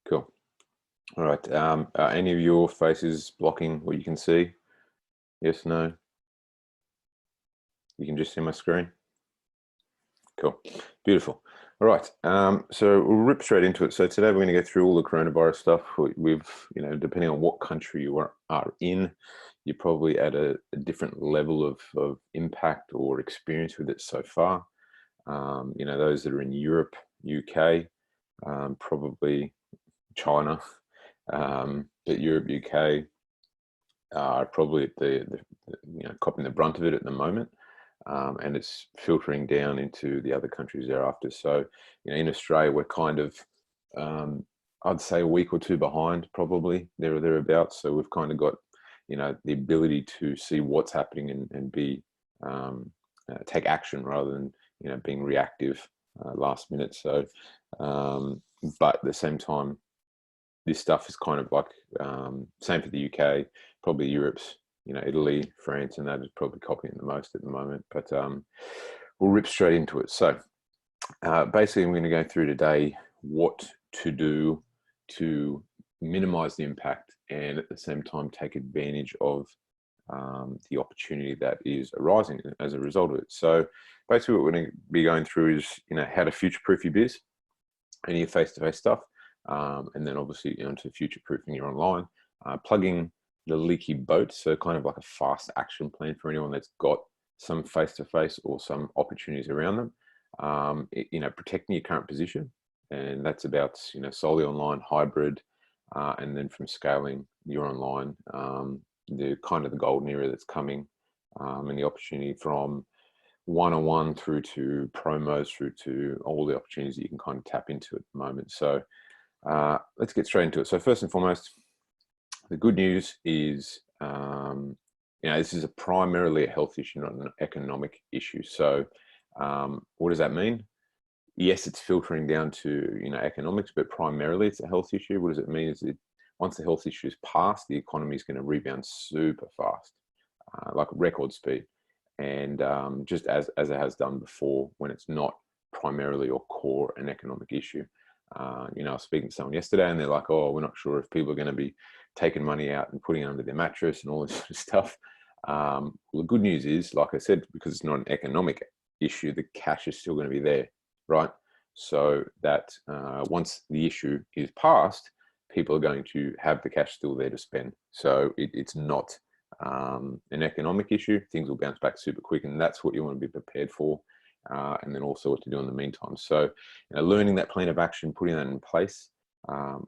Cool. All right. Are any of your faces blocking what you can see? Yes, no? You can just see my screen? Cool. Beautiful. All right. So we'll rip straight into it. So today we're going to go through all the coronavirus stuff. We've, depending on what country you are in, you're probably at a different level of impact or experience with it so far. Those that are in Europe, UK, probably China, but Europe, UK are probably at the copping the brunt of it at the moment. And it's filtering down into the other countries thereafter. So, in Australia, we're kind of, I'd say a week or two behind, probably there or thereabouts. So we've kind of got, the ability to see what's happening and be take action rather than being reactive last minute. So, but at the same time, this stuff is kind of like same for the UK, probably Europe's. Italy, France, and that is probably copying the most at the moment. But we'll rip straight into it. So basically, I'm going to go through today what to do to minimize the impact and at the same time take advantage of the opportunity that is arising as a result of it. So basically, what we're going to be going through is how to future-proof your biz, any of your face-to-face stuff, and then obviously into future-proofing your online, plugging the leaky boat, so kind of like a fast action plan for anyone that's got some face-to-face or some opportunities around them. Protecting your current position, and that's about solely online, hybrid, and then from scaling your online, the kind of the golden era that's coming, and the opportunity from one-on-one through to promos, through to all the opportunities that you can kind of tap into at the moment. So let's get straight into it. So first and foremost, the good news is, this is primarily a health issue, not an economic issue. So what does that mean? Yes, it's filtering down to, economics, but primarily it's a health issue. What does it mean is that once the health issue is passed, the economy is going to rebound super fast, like record speed. And just as it has done before when it's not primarily or core an economic issue. I was speaking to someone yesterday and they're like, oh, we're not sure if people are going to be taking money out and putting it under their mattress and all this sort of stuff. Well, the good news is, like I said, because it's not an economic issue, the cash is still going to be there, right? So that once the issue is passed, people are going to have the cash still there to spend. So it's not an economic issue. Things will bounce back super quick, and that's what you want to be prepared for. And then also what to do in the meantime. So learning that plan of action, putting that in place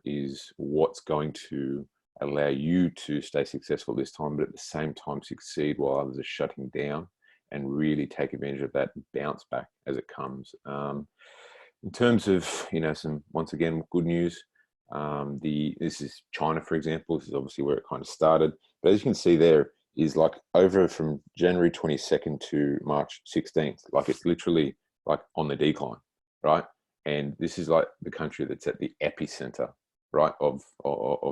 is what's going to allow you to stay successful this time, but at the same time succeed while others are shutting down, and really take advantage of that bounce back as it comes. In terms of, some, once again, good news, this is China, for example. This is obviously where it kind of started. But as you can see there, is like over from January 22nd to March 16th. Like it's literally like on the decline, right? And this is like the country that's at the epicenter, right, of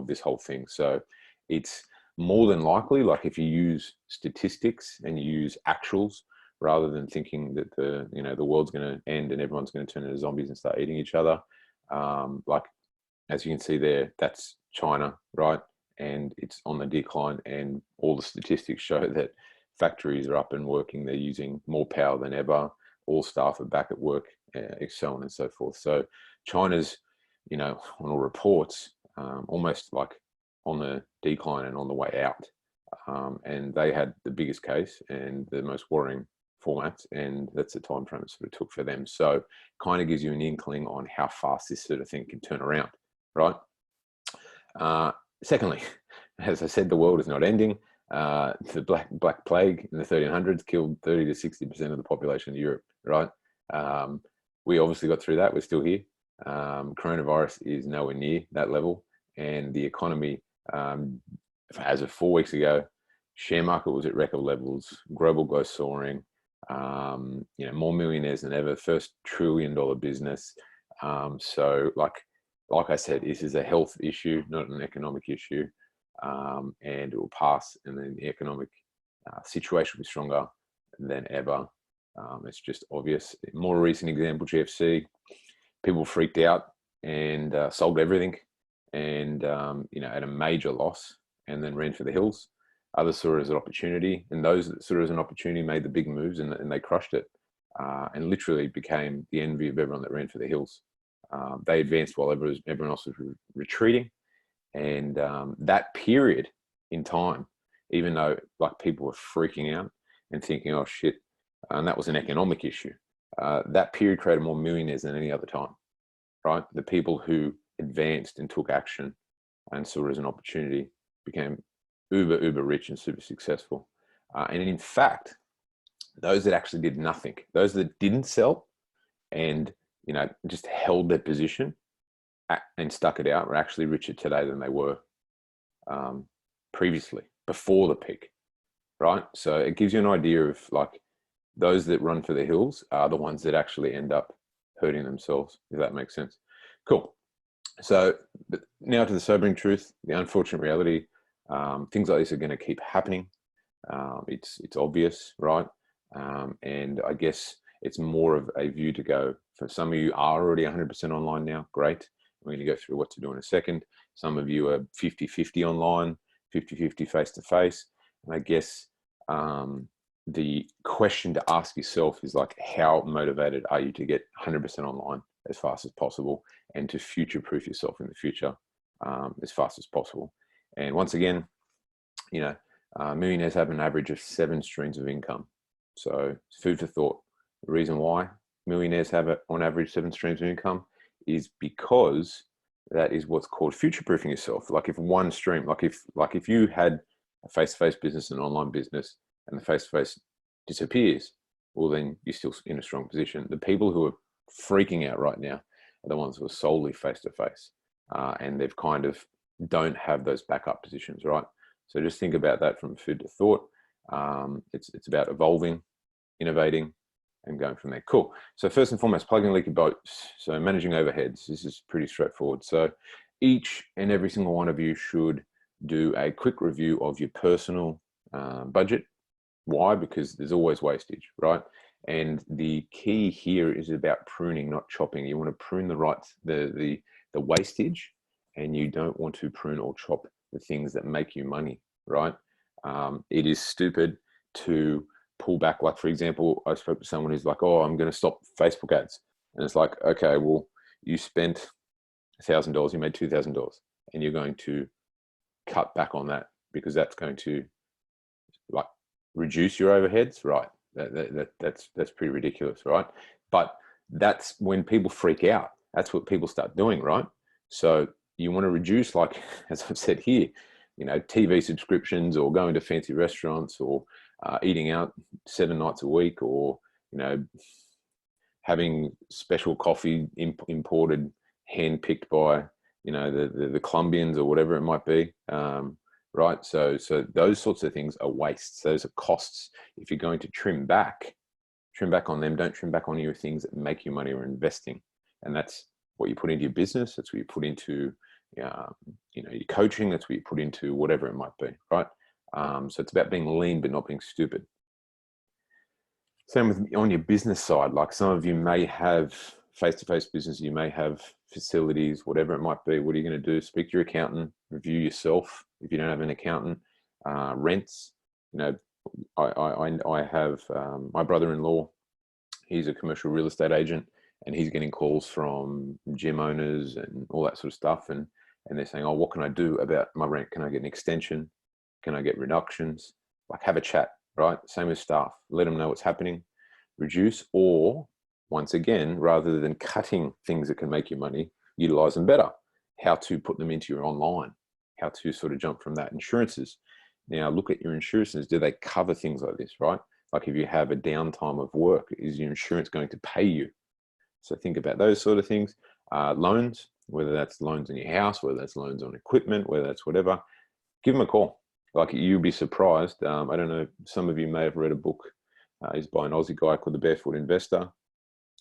this whole thing. So it's more than likely, like if you use statistics and you use actuals rather than thinking that the world's going to end and everyone's going to turn into zombies and start eating each other. Like as you can see there, that's China, right? And it's on the decline, and all the statistics show that factories are up and working. They're using more power than ever. All staff are back at work, so on and so forth. So China's, on all reports, almost like on the decline and on the way out. And they had the biggest case and the most worrying formats, and that's the time frame it sort of took for them. So kind of gives you an inkling on how fast this sort of thing can turn around, right? Secondly, as I said, the world is not ending. The Black Plague in the 1300s killed 30 to 60% of the population of Europe, right? We obviously got through that. We're still here. Coronavirus is nowhere near that level. And the economy, as of 4 weeks ago, share market was at record levels, global growth soaring, more millionaires than ever, first $1 trillion business. So like I said, this is a health issue, not an economic issue, and it will pass, and then the economic situation will be stronger than ever. It's just obvious. More recent example, GFC, people freaked out and sold everything. and at a major loss, and then ran for the hills. Others saw it as an opportunity, and those that saw it as an opportunity made the big moves, and they crushed it, and literally became the envy of everyone that ran for the hills. They advanced while everyone else was retreating, and that period in time, even though like people were freaking out and thinking, "Oh shit," and that was an economic issue. That period created more millionaires than any other time, right? The people who advanced and took action and saw it as an opportunity became uber rich and super successful. And in fact, those that actually did nothing, those that didn't sell and just held their position and stuck it out, were actually richer today than they were previously, before the peak, right? So it gives you an idea of like those that run for the hills are the ones that actually end up hurting themselves, if that makes sense. Cool. So now to the sobering truth, the unfortunate reality. Things like this are going to keep happening. It's obvious, right? And I guess it's more of a view to go. For some of you are already 100% online now. Great. We're going to go through what to do in a second. Some of you are 50-50 online, 50-50 face-to-face. And I guess the question to ask yourself is like, how motivated are you to get 100% online as fast as possible and to future-proof yourself in the future as fast as possible? And once again, millionaires have an average of 7 streams of income. So food for thought. The reason why millionaires have on average 7 streams of income is because that is what's called future-proofing yourself. Like if one stream, like if you had a face-to-face business and an online business and the face-to-face disappears, well, then you're still in a strong position. The people who are freaking out right now are the ones who are solely face-to-face, and they've kind of don't have those backup positions, right? So just think about that from food to thought. It's about evolving, innovating, and going from there. Cool. So first and foremost, plugging leaky boats. So managing overheads. This is pretty straightforward. So each and every single one of you should do a quick review of your personal budget. Why? Because there's always wastage, right? And the key here is about pruning, not chopping. You want to prune the wastage, and you don't want to prune or chop the things that make you money, right? It is stupid to pull back. Like, for example, I spoke to someone who's like, "Oh, I'm going to stop Facebook ads." And it's like, okay, well, you spent $1,000, you made $2,000, and you're going to cut back on that because that's going to like reduce your overheads, right? That's pretty ridiculous, right? But that's when people freak out. That's what people start doing, right? So you want to reduce, like, as I've said here, TV subscriptions or going to fancy restaurants or eating out 7 nights a week or, having special coffee imported, hand-picked by, the Colombians or whatever it might be, right? So those sorts of things are wastes. Those are costs. If you're going to trim back on them. Don't trim back on your things that make you money or investing. And that's what you put into your business. That's what you put into your coaching. That's what you put into whatever it might be, right? So it's about being lean but not being stupid. Same with on your business side. Like some of you may have face-to-face business, you may have facilities, whatever it might be. What are you going to do? Speak to your accountant, review yourself if you don't have an accountant. Rents. I have my brother-in-law. He's a commercial real estate agent, and he's getting calls from gym owners and all that sort of stuff. And they're saying, "Oh, what can I do about my rent? Can I get an extension? Can I get reductions?" Like, have a chat, right? Same with staff. Let them know what's happening. Reduce, or once again, rather than cutting things that can make you money, utilize them better. How to put them into your online. How to sort of jump from that. Insurances. Now, look at your insurances. Do they cover things like this, right? Like if you have a downtime of work, is your insurance going to pay you? So think about those sort of things. Loans, whether that's loans on your house, whether that's loans on equipment, whether that's whatever, give them a call. Like, you'll be surprised. I don't know, some of you may have read a book. It's by an Aussie guy called The Barefoot Investor.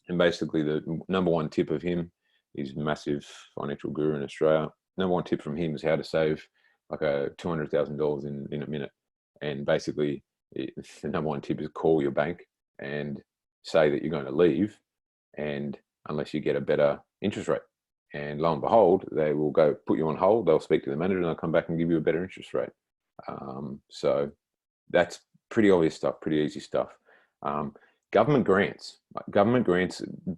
And basically the number one tip of him, he's a massive financial guru in Australia. Number one tip from him is how to save like $200,000 in a minute. And basically the number one tip is call your bank and say that you're going to leave, and unless you get a better interest rate. And lo and behold, they will go put you on hold. They'll speak to the manager and they'll come back and give you a better interest rate. So that's pretty obvious stuff, pretty easy stuff. Government grants,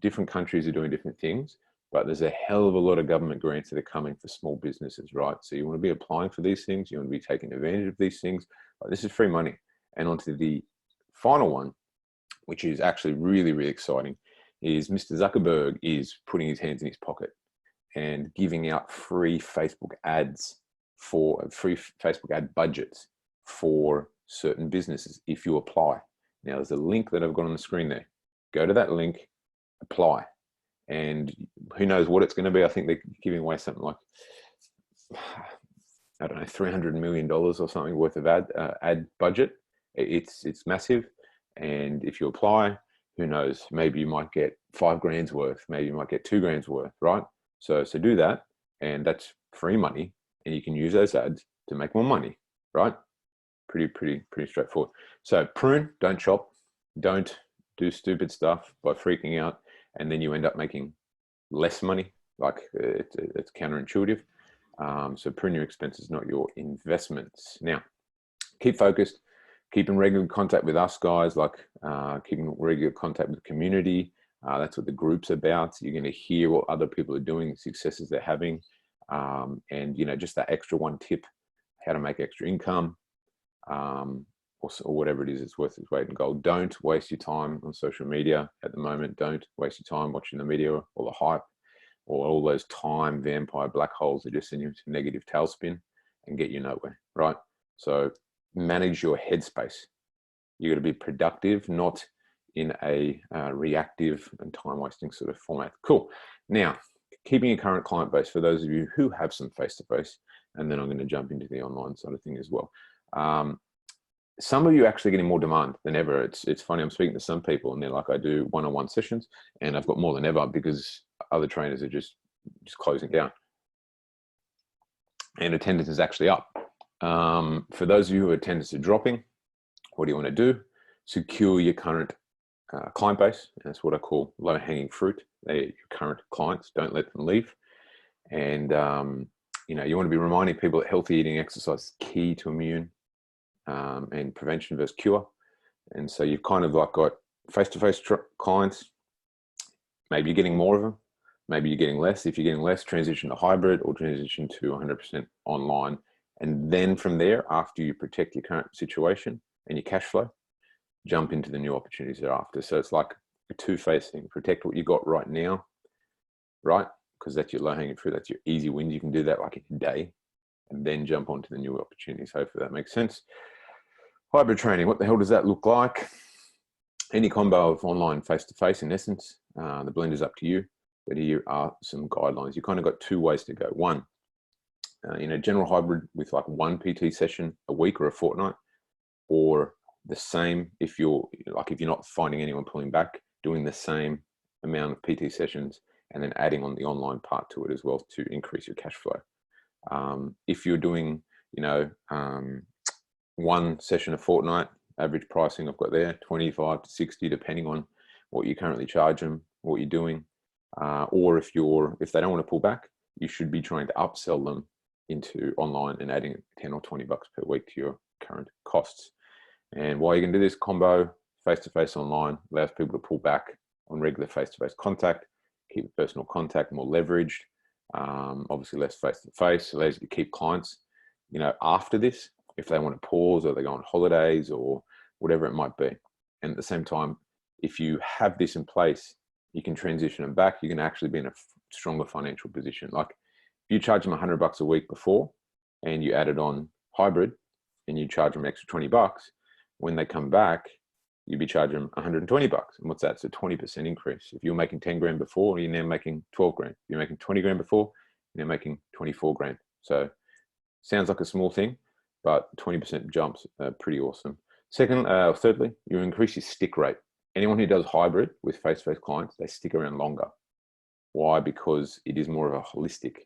different countries are doing different things, but there's a hell of a lot of government grants that are coming for small businesses, right? So you want to be applying for these things. You want to be taking advantage of these things. This is free money. And onto the final one, which is actually really, really exciting, is Mr. Zuckerberg is putting his hands in his pocket and giving out free Facebook ads for free Facebook ad budgets for certain businesses if you apply. Now there's a link that I've got on the screen there. Go to that link, apply, and who knows what it's going to be. I think they're giving away something like, I don't know, $300 million or something worth of ad budget. It's massive, and if you apply, who knows? Maybe you might get $5,000 worth. Maybe you might get $2,000 worth, right? So do that, and that's free money, and you can use those ads to make more money, right? Pretty straightforward. So prune, don't chop, don't do stupid stuff by freaking out, and then you end up making less money. Like it's counterintuitive. So prune your expenses, not your investments. Now, keep focused, keep in regular contact with us guys, like keeping regular contact with the community. That's what the group's about. You're going to hear what other people are doing, the successes they're having, and just that extra one tip, how to make extra income, or whatever it is, it's worth its weight in gold. Don't waste your time on social media at the moment. Don't waste your time watching the media or the hype or all those time vampire black holes that just send you into negative tailspin and get you nowhere, right? So manage your headspace. You got to be productive, not in a reactive and time-wasting sort of format. Cool. Now, keeping a current client base for those of you who have some face-to-face, and then I'm going to jump into the online side of thing as well. Some of you are actually getting more demand than ever. It's funny, I'm speaking to some people and they're like, I do one-on-one sessions and I've got more than ever because other trainers are just closing down. And attendance is actually up. For those of you who attendance are dropping, what do you want to do? Secure your current client base. That's what I call low-hanging fruit. They're your current clients. Don't let them leave. And you want to be reminding people that healthy eating, exercise is key to immune and prevention versus cure. And so you've kind of like got face-to-face clients. Maybe you're getting more of them. Maybe you're getting less. If you're getting less, transition to hybrid or transition to 100% online. And then from there, after you protect your current situation and your cash flow, jump into the new opportunities thereafter. So it's like a two-phase thing. Protect what you got right now, right? Because that's your low-hanging fruit. That's your easy wins. You can do that like in a day and then jump onto the new opportunities. Hopefully that makes sense. Hybrid training, what the hell does that look like? Any combo of online face-to-face in essence. The blend is up to you, but here are some guidelines. You kind of got two ways to go. One, general hybrid with like one PT session a week or a fortnight, or the same if you're not finding anyone pulling back, doing the same amount of PT sessions and then adding on the online part to it as well to increase your cash flow. If you're doing, one session a fortnight, average pricing I've got there, 25 to 60, depending on what you currently charge them, what you're doing. Or if they don't want to pull back, you should be trying to upsell them into online and adding 10 or 20 bucks per week to your current costs. And while you can do this combo, face-to-face online allows people to pull back on regular face-to-face contact, keep the personal contact more leveraged, obviously less face-to-face, allows you to keep clients, after this, if they want to pause or they go on holidays or whatever it might be. And at the same time, if you have this in place, you can transition them back. You can actually be in a stronger financial position. Like if you charge them $100 a week before and you added on hybrid and you charge them extra 20 bucks, when they come back, you'd be charging them 120 bucks. And what's that? It's a 20% increase. If you're making 10 grand before, you're now making 12 grand. If you're making 20 grand before, you're now making 24 grand. So sounds like a small thing, but 20% jumps are pretty awesome. Thirdly, you increase your stick rate. Anyone who does hybrid with face-to-face clients, they stick around longer. Why? Because it is more of a holistic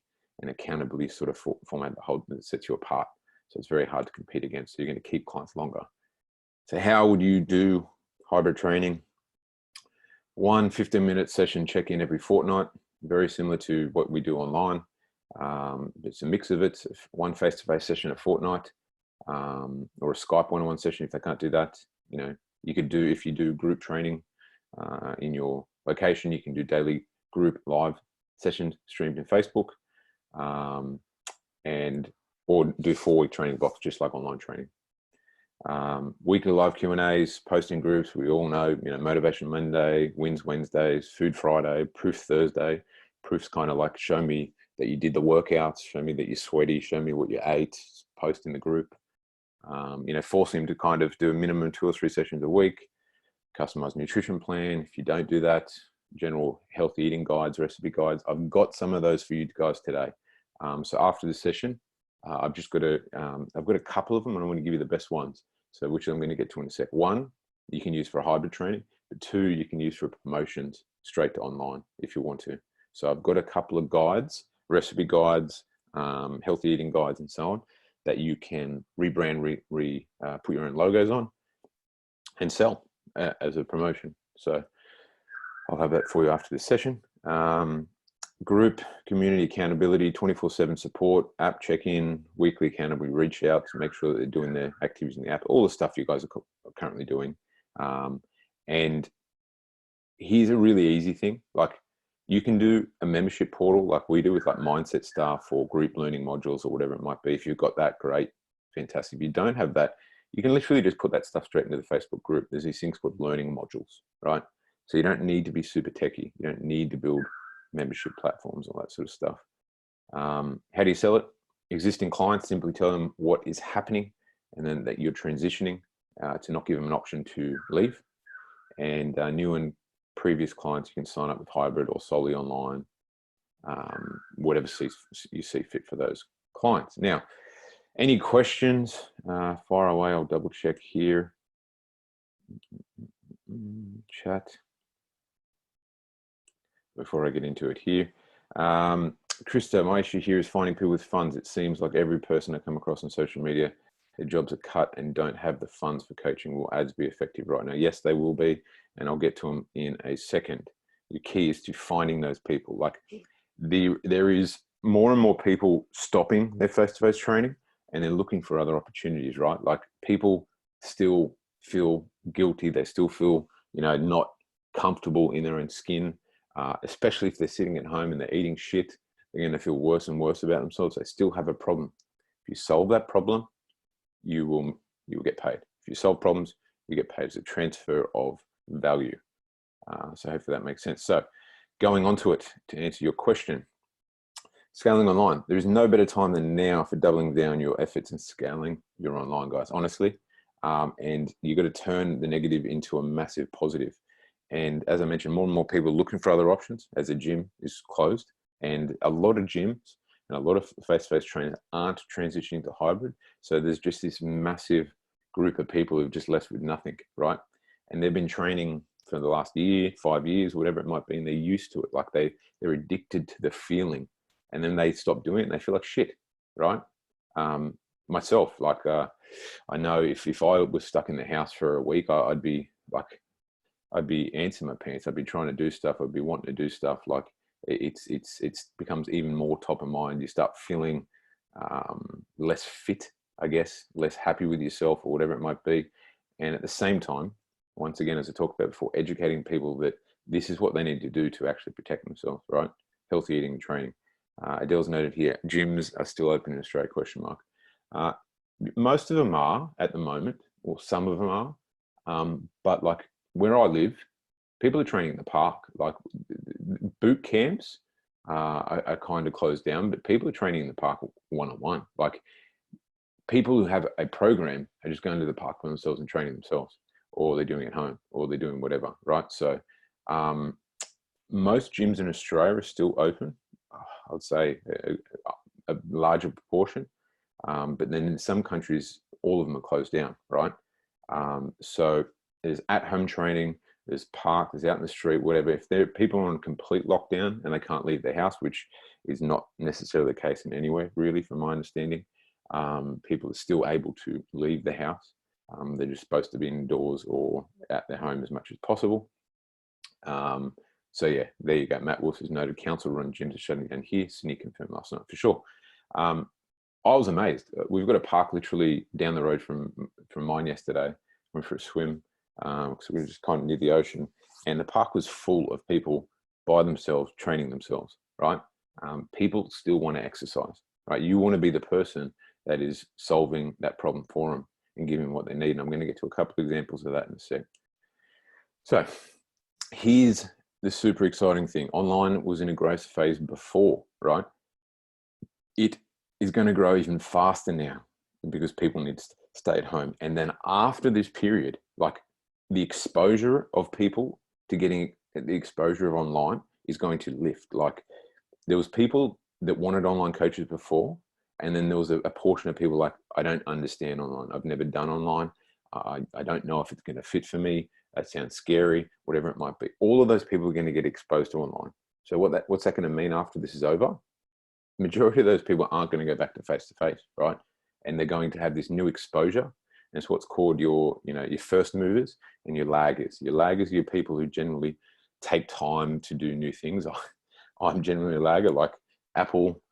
and accountability sort of format that sets you apart. So it's very hard to compete against. So you're going to keep clients longer. So how would you do hybrid training? 1 15-minute session check-in every fortnight. very similar to what we do online. It's a mix of it, one face-to-face session a fortnight, or a Skype one-on-one session if they can't do that. You know, you could do, if you do group training in your location, you can do daily group live sessions streamed in Facebook, or do 4-week training blocks, just like online training. Weekly live Q&As, posting groups. We all know, you know, Motivation Monday, Wins Wednesdays, Food Friday, Proof Thursday. Proof's kind of like, show me that you did the workouts, show me that you're sweaty, show me what you ate, post in the group. You know, force him to kind of do a minimum 2 or 3 sessions a week. Customized nutrition plan. If you don't do that, general healthy eating guides, recipe guides. I've got some of those for you guys today. So after this session, I've got a couple of them, and I'm going to give you the best ones. So which I'm going to get to in a sec. 1, you can use for hybrid training, but 2, you can use for promotions straight to online if you want to. So I've got a couple of guides, recipe guides, healthy eating guides, and so on, that you can rebrand, put your own logos on, and sell as a promotion. So I'll have that for you after this session. Group community accountability, 24/7 support, app check-in, weekly accountability reach out to make sure that they're doing their activities in the app, all the stuff you guys are currently doing. And here's a really easy thing. Like, you can do a membership portal like we do with like mindset stuff or group learning modules or whatever it might be. If you've got that, great, fantastic. If you don't have that, you can literally just put that stuff straight into the Facebook group. There's these things called learning modules, right? So you don't need to be super techie. You don't need to build membership platforms, all that sort of stuff. How do you sell it? Existing clients, simply tell them what is happening and then that you're transitioning, to not give them an option to leave. And new and previous clients, you can sign up with hybrid or solely online, whatever you see fit for those clients. Now, any questions, fire away. I'll double check here. Chat before I get into it here. Krista, my issue here is finding people with funds. It seems like every person I come across on social media, their jobs are cut and don't have the funds for coaching. Will ads be effective right now? Yes, they will be, and I'll get to them in a second. The key is to finding those people. Like, there is more and more people stopping their face-to-face training and they're looking for other opportunities, right? Like, people still feel guilty. They still feel, you know, not comfortable in their own skin, especially if they're sitting at home and they're eating shit. They're going to feel worse and worse about themselves. They still have a problem. If you solve that problem, you will get paid. If you solve problems, you get paid. It's a transfer of value. So hopefully that makes sense. So going on to it, to answer your question, scaling online. There is no better time than now for doubling down your efforts and scaling your online, guys, honestly. And you got to turn the negative into a massive positive. And as I mentioned, more and more people are looking for other options as the gym is closed. And a lot of gyms and a lot of face-to-face trainers aren't transitioning to hybrid. So there's just this massive group of people who've just left with nothing, right? And they've been training for the last year, 5 years, whatever it might be, and they're used to it. Like, they're addicted to the feeling, and then they stop doing it and they feel like shit, right? Myself, like, I know if I was stuck in the house for a week, I'd be antsing my pants. I'd be trying to do stuff. I'd be wanting to do stuff. Like, it's becomes even more top of mind. You start feeling less fit, I guess, less happy with yourself or whatever it might be. And at the same time, once again, as I talked about before, educating people that this is what they need to do to actually protect themselves, right? Healthy eating and training. Adele's noted here, gyms are still open in Australia, question mark. Most of them are at the moment, or some of them are. But like where I live, people are training in the park. Like, boot camps are kind of closed down, but people are training in the park one-on-one. Like, people who have a program are just going to the park by themselves and training themselves, or they're doing it at home, or they're doing whatever, right? So most gyms in Australia are still open. I would say a larger proportion, but then in some countries, all of them are closed down, right? So there's at-home training, there's park, there's out in the street, whatever. If people are on complete lockdown and they can't leave their house, which is not necessarily the case in anywhere, really, from my understanding, people are still able to leave the house. They're just supposed to be indoors or at their home as much as possible. So yeah, there you go. Matt Wolf is noted council run gym is shutting down here. Sydney confirmed last night for sure. I was amazed. We've got a park literally down the road from mine yesterday. Went for a swim because we were just kind of near the ocean, and the park was full of people by themselves training themselves. Right? People still want to exercise. Right? You want to be the person that is solving that problem for them and giving them what they need. And I'm going to get to a couple of examples of that in a sec. So here's the super exciting thing. Online was in a growth phase before, right? It is going to grow even faster now because people need to stay at home. And then after this period, like the exposure of people to getting the exposure of online is going to lift. Like there was people that wanted online coaches before, and then there was a portion of people like, I don't understand online. I've never done online. I don't know if it's going to fit for me. That sounds scary, whatever it might be. All of those people are going to get exposed to online. So what's that going to mean after this is over? The majority of those people aren't going to go back to face-to-face, right? And they're going to have this new exposure. And it's what's called your first movers and your laggers. Your laggers are your people who generally take time to do new things. I'm generally a lagger, like Apple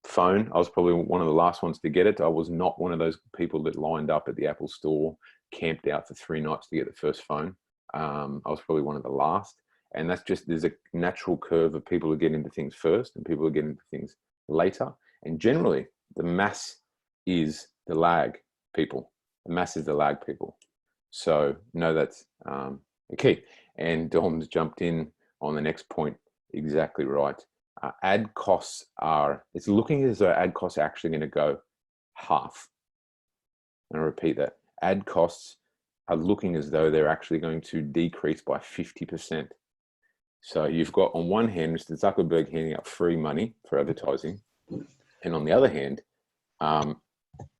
phone. I was probably one of the last ones to get it. I was not one of those people that lined up at the Apple store, camped out for 3 nights to get the first phone. I was probably one of the last. And that's just, there's a natural curve of people who get into things first and people who get into things later. And generally, the mass is the lag people. The mass is the lag people. So no, that's key. And Dom's jumped in on the next point. Exactly right. Ad costs it's looking as though ad costs are actually going to go half. And I repeat that. Ad costs are looking as though they're actually going to decrease by 50%. So you've got on one hand, Mr. Zuckerberg handing out free money for advertising. And on the other hand,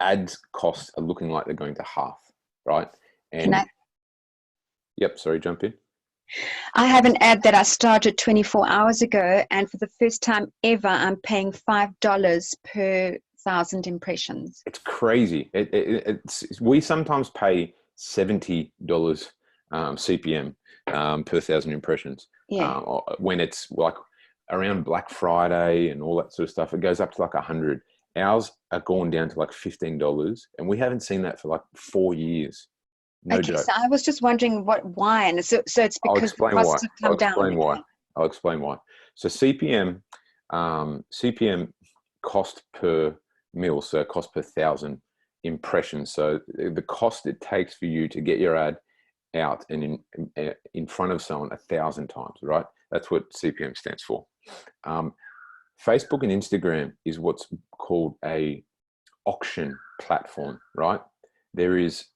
ads costs are looking like they're going to half, right? And yep, sorry, jump in. I have an ad that I started 24 hours ago, and for the first time ever, I'm paying $5 per 1,000 impressions. It's crazy. We sometimes pay $70 CPM per 1,000 impressions. Yeah. When it's like around Black Friday and all that sort of stuff, it goes up to like 100. Ours are gone down to like $15, and we haven't seen that for like 4 years. No okay, joke. so I was just wondering why, and so it's because the costs have come down. I'll explain why. So CPM cost per mil, so cost per 1,000 impressions. So the cost it takes for you to get your ad out and in front of someone 1,000 times, right? That's what CPM stands for. Facebook and Instagram is what's called a auction platform, right? There is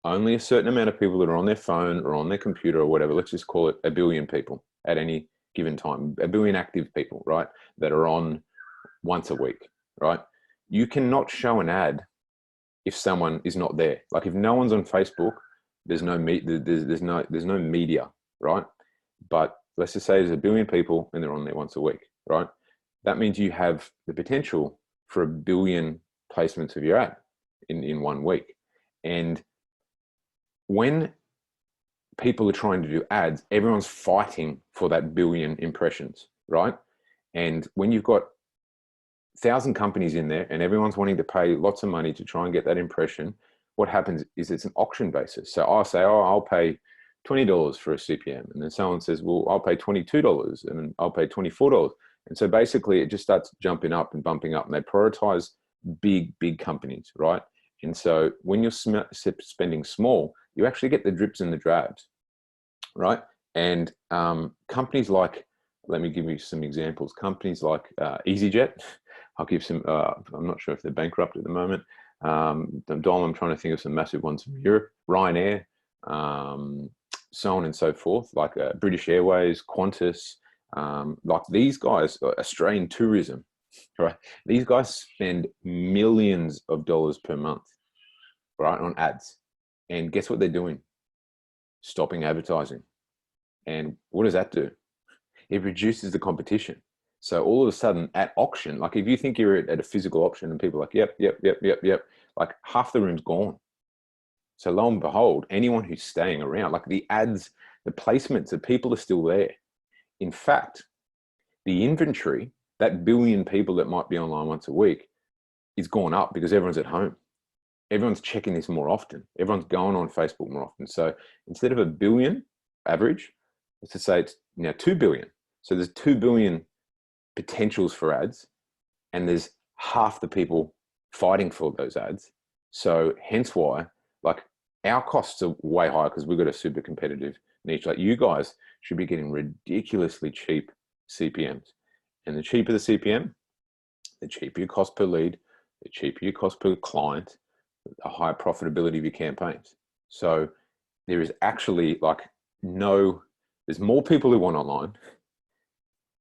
only a certain amount of people that are on their phone or on their computer or whatever. Let's just call it 1 billion people at any given time, 1 billion active people, right? That are on once a week, right? You cannot show an ad if someone is not there. Like if no one's on Facebook, there's no media, right? But let's just say there's 1 billion people and they're on there once a week, right? That means you have the potential for 1 billion placements of your ad in 1 week. And when people are trying to do ads, everyone's fighting for that 1 billion impressions, right? And when you've got 1,000 companies in there and everyone's wanting to pay lots of money to try and get that impression, what happens is it's an auction basis. So I'll say, oh, I'll pay $20 for a CPM. And then someone says, well, I'll pay $22 and then I'll pay $24. And so basically it just starts jumping up and bumping up, and they prioritize big companies, right? And so when you're spending small, you actually get the drips and the drabs, right? And companies like, let me give you some examples. Companies like EasyJet, I'll give some, I'm not sure if they're bankrupt at the moment. Dom, I'm trying to think of some massive ones from Europe, Ryanair, so on and so forth, like British Airways, Qantas, like these guys, Australian tourism, right? These guys spend millions of dollars per month, right, on ads. And guess what they're doing? Stopping advertising. And what does that do? It reduces the competition. So all of a sudden at auction, like if you think you're at a physical auction and people are like, yep, like half the room's gone. So lo and behold, anyone who's staying around, like the ads, the placements, the people are still there. In fact, the inventory, that billion people that might be online once a week, is gone up because everyone's at home. Everyone's checking this more often. Everyone's going on Facebook more often. So instead of a billion average, let's just say it's now 2 billion. So there's 2 billion potentials for ads, and there's half the people fighting for those ads. So hence why, like, our costs are way higher because we've got a super competitive niche. Like, you guys should be getting ridiculously cheap CPMs. And the cheaper the CPM, the cheaper your cost per lead, the cheaper your cost per client, the higher profitability of your campaigns. So there is actually there's more people who want online.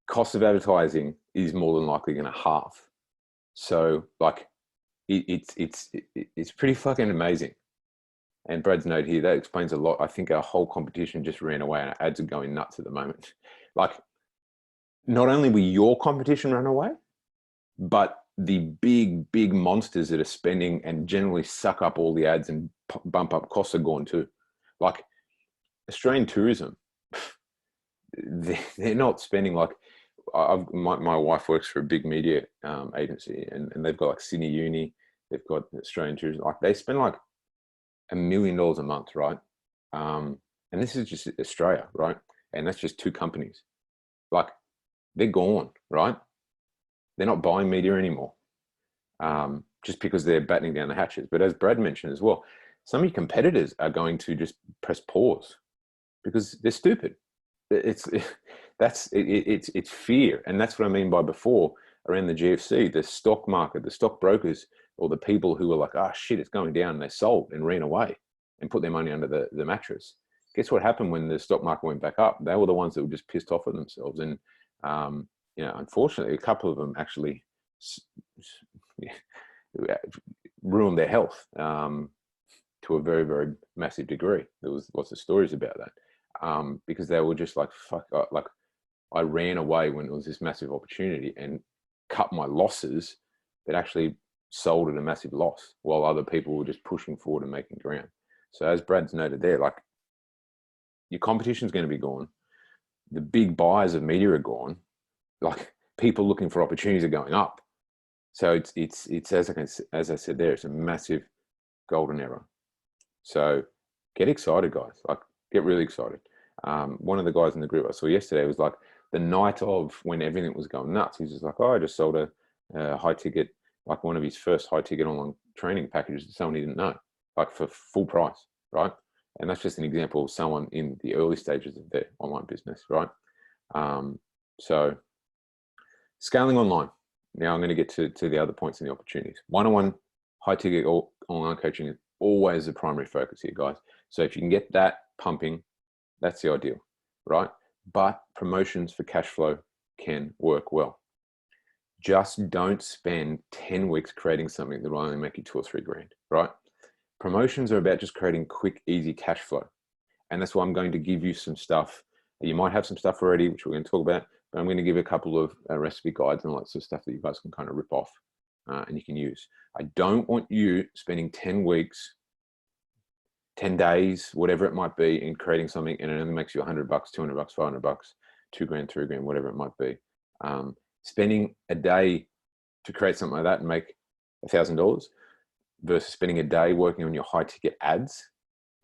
Cost of advertising is more than likely going to halve. So like it's pretty fucking amazing. And Brad's note here, that explains a lot. I think our whole competition just ran away and our ads are going nuts at the moment. Like, not only will your competition run away, but the big monsters that are spending and generally suck up all the ads and bump up costs are gone too. Like, Australian tourism, they're not spending like, my wife works for a big media agency, and they've got like Sydney Uni, they've got Australian tourism, like they spend like $1 million a month, right? And this is just Australia, right? And that's just 2 companies. Like, they're gone, right? They're not buying media anymore, just because they're battening down the hatches. But as Brad mentioned as well, some of your competitors are going to just press pause because they're stupid. It's fear, and that's what I mean by before, around the GFC, the stock market, the stockbrokers, or the people who were like, "Oh shit, it's going down," and they sold and ran away and put their money under the mattress. Guess what happened when the stock market went back up? They were the ones that were just pissed off at themselves, and unfortunately, a couple of them actually ruined their health to a very, very massive degree. There was lots of stories about that, because they were just like, fuck, like, I ran away when it was this massive opportunity and cut my losses that actually sold at a massive loss, while other people were just pushing forward and making ground. So as Brad's noted there, like, your competition's going to be gone. The big buyers of media are gone. Like, people looking for opportunities are going up. So it's as I said there, it's a massive golden era. So get excited, guys. Like, get really excited. One of the guys in the group I saw yesterday was like, the night of when everything was going nuts, he's just like, "Oh, I just sold a high ticket, like one of his first high ticket online training packages to someone he didn't know, like for full price," right? And that's just an example of someone in the early stages of their online business, right? So scaling online. Now I'm going to get to the other points and the opportunities. One-on-one high ticket or online coaching is always the primary focus here, guys. So if you can get that pumping, that's the ideal, right? But promotions for cash flow can work well. Just don't spend 10 weeks creating something that will only make you 2 or 3 grand, right? Promotions are about just creating quick, easy cash flow. And that's why I'm going to give you some stuff. You might have some stuff already, which we're going to talk about, but I'm going to give a couple of recipe guides and lots of stuff that you guys can kind of rip off and you can use. I don't want you spending 10 weeks, 10 days, whatever it might be, in creating something, and it only makes you $100, $200, $500, 2 grand, 3 grand, whatever it might be. Spending a day to create something like that and make $1,000 versus spending a day working on your high ticket ads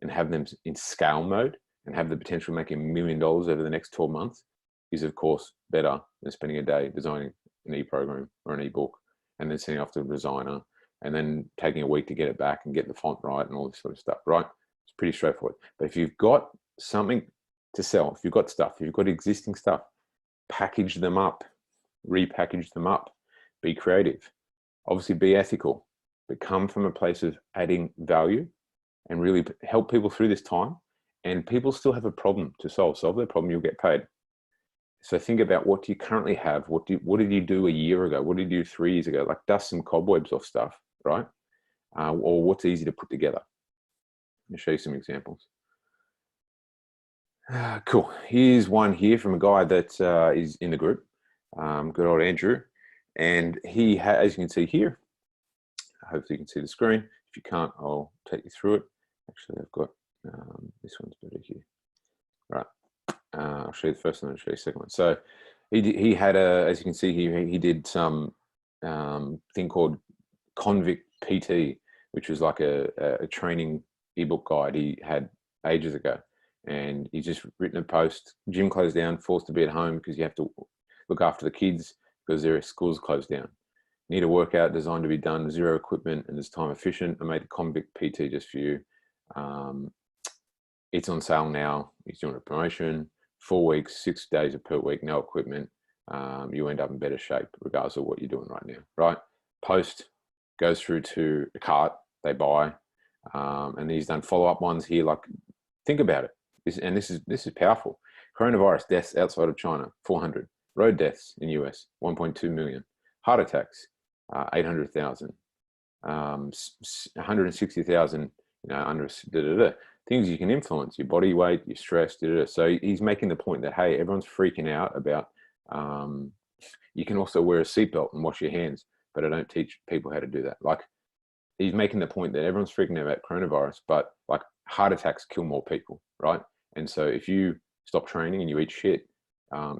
and have them in scale mode and have the potential of making $1 million over the next 12 months is, of course, better than spending a day designing an e-program or an e-book and then sending off to a designer and then taking a week to get it back and get the font right and all this sort of stuff, right? It's pretty straightforward. But if you've got something to sell, if you've got stuff, if you've got existing stuff, package them up, repackage them up, be creative, obviously be ethical, but come from a place of adding value and really help people through this time. And people still have a problem to solve. Solve their problem, you'll get paid. So think about, what do you currently have? What did you do a year ago? What did you do 3 years ago? Like, dust some cobwebs off stuff, right? Or what's easy to put together. Let me show you some examples. Cool. Here's one here from a guy that is in the group. Good old Andrew. And he has, as you can see here, hopefully you can see the screen. If you can't, I'll take you through it. Actually, I've got this one's better here. Right. I'll show you the first one, I'll show you the second one. So he had a, as you can see, he did some thing called Convict PT, which was like a training ebook guide he had ages ago. And he's just written a post, gym closed down, forced to be at home because you have to look after the kids because their schools closed down. Need a workout designed to be done, zero equipment, and it's time efficient. I made the Convict PT just for you. It's on sale now. He's doing a promotion, 4 weeks, 6 days per week, no equipment. You end up in better shape regardless of what you're doing right now, right? Post goes through to a cart, they buy, and he's done follow-up ones here. Like, think about it. This is powerful. Coronavirus deaths outside of China, 400. Road deaths in US, 1.2 million. Heart attacks, 800,000. 160,000, under things you can influence, your body weight, your stress. So he's making the point that, hey, everyone's freaking out about, you can also wear a seatbelt and wash your hands, but I don't teach people how to do that. Like, he's making the point that everyone's freaking out about coronavirus, but like, heart attacks kill more people, right? And so if you stop training and you eat shit,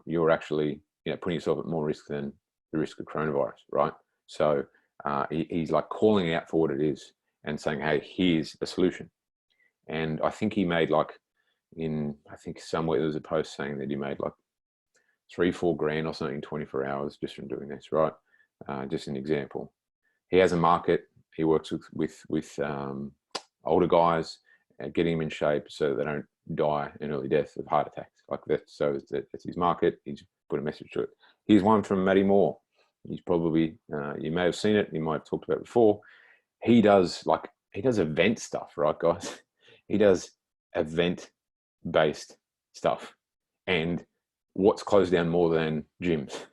you're actually, putting yourself at more risk than the risk of coronavirus, right? So he's like calling out for what it is and saying, hey, here's a solution. And I think he made I think somewhere there was a post saying that he made like 3-4 grand or something in 24 hours just from doing this, right? Just an example. He has a market. He works with older guys, getting them in shape so they don't die an early death of heart attacks like that. So that's his market. He's put a message to it. Here's one from Matty Moore. He's probably, you may have seen it. You might have talked about it before. He does event stuff, right, guys? He does event-based stuff. And what's closed down more than gyms,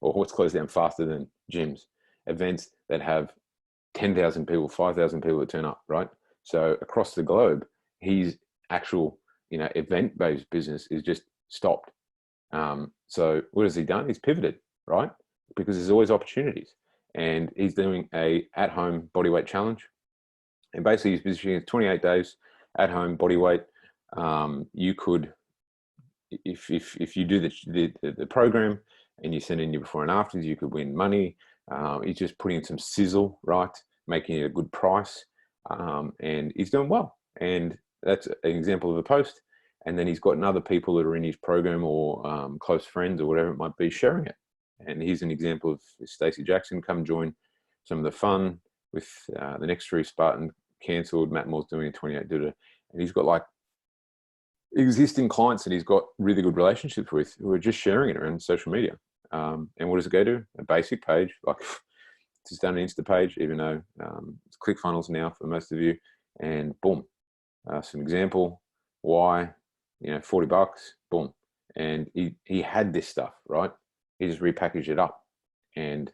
or what's closed down faster than gyms? Events that have 10,000 people, 5,000 people that turn up, right? So across the globe, his actual, event-based business is just stopped. So what has he done? He's pivoted, right? Because there's always opportunities. And he's doing a at-home bodyweight challenge. And basically he's positioning it 28 days at home bodyweight. You could, if you do the program and you send in your before and afters, you could win money. He's just putting in some sizzle, right? Making it a good price. And he's doing well. And that's an example of a post. And then he's gotten other people that are in his program or close friends or whatever it might be sharing it. And here's an example of Stacey Jackson. Come join some of the fun with the next 3 Spartan cancelled. Matt Moore's doing a 28 and he's got like existing clients that he's got really good relationships with who are just sharing it around social media. And what does it go to? A basic page, like just done an Insta page, even though it's ClickFunnels now for most of you, and boom, some example, why, $40, boom. And he had this stuff, right? He just repackaged it up and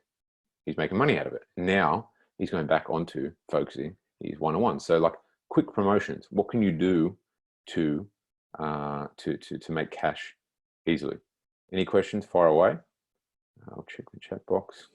he's making money out of it. Now he's going back onto focusing his one-on-one. So like quick promotions, what can you do to make cash easily? Any questions? Fire away. I'll check the chat box.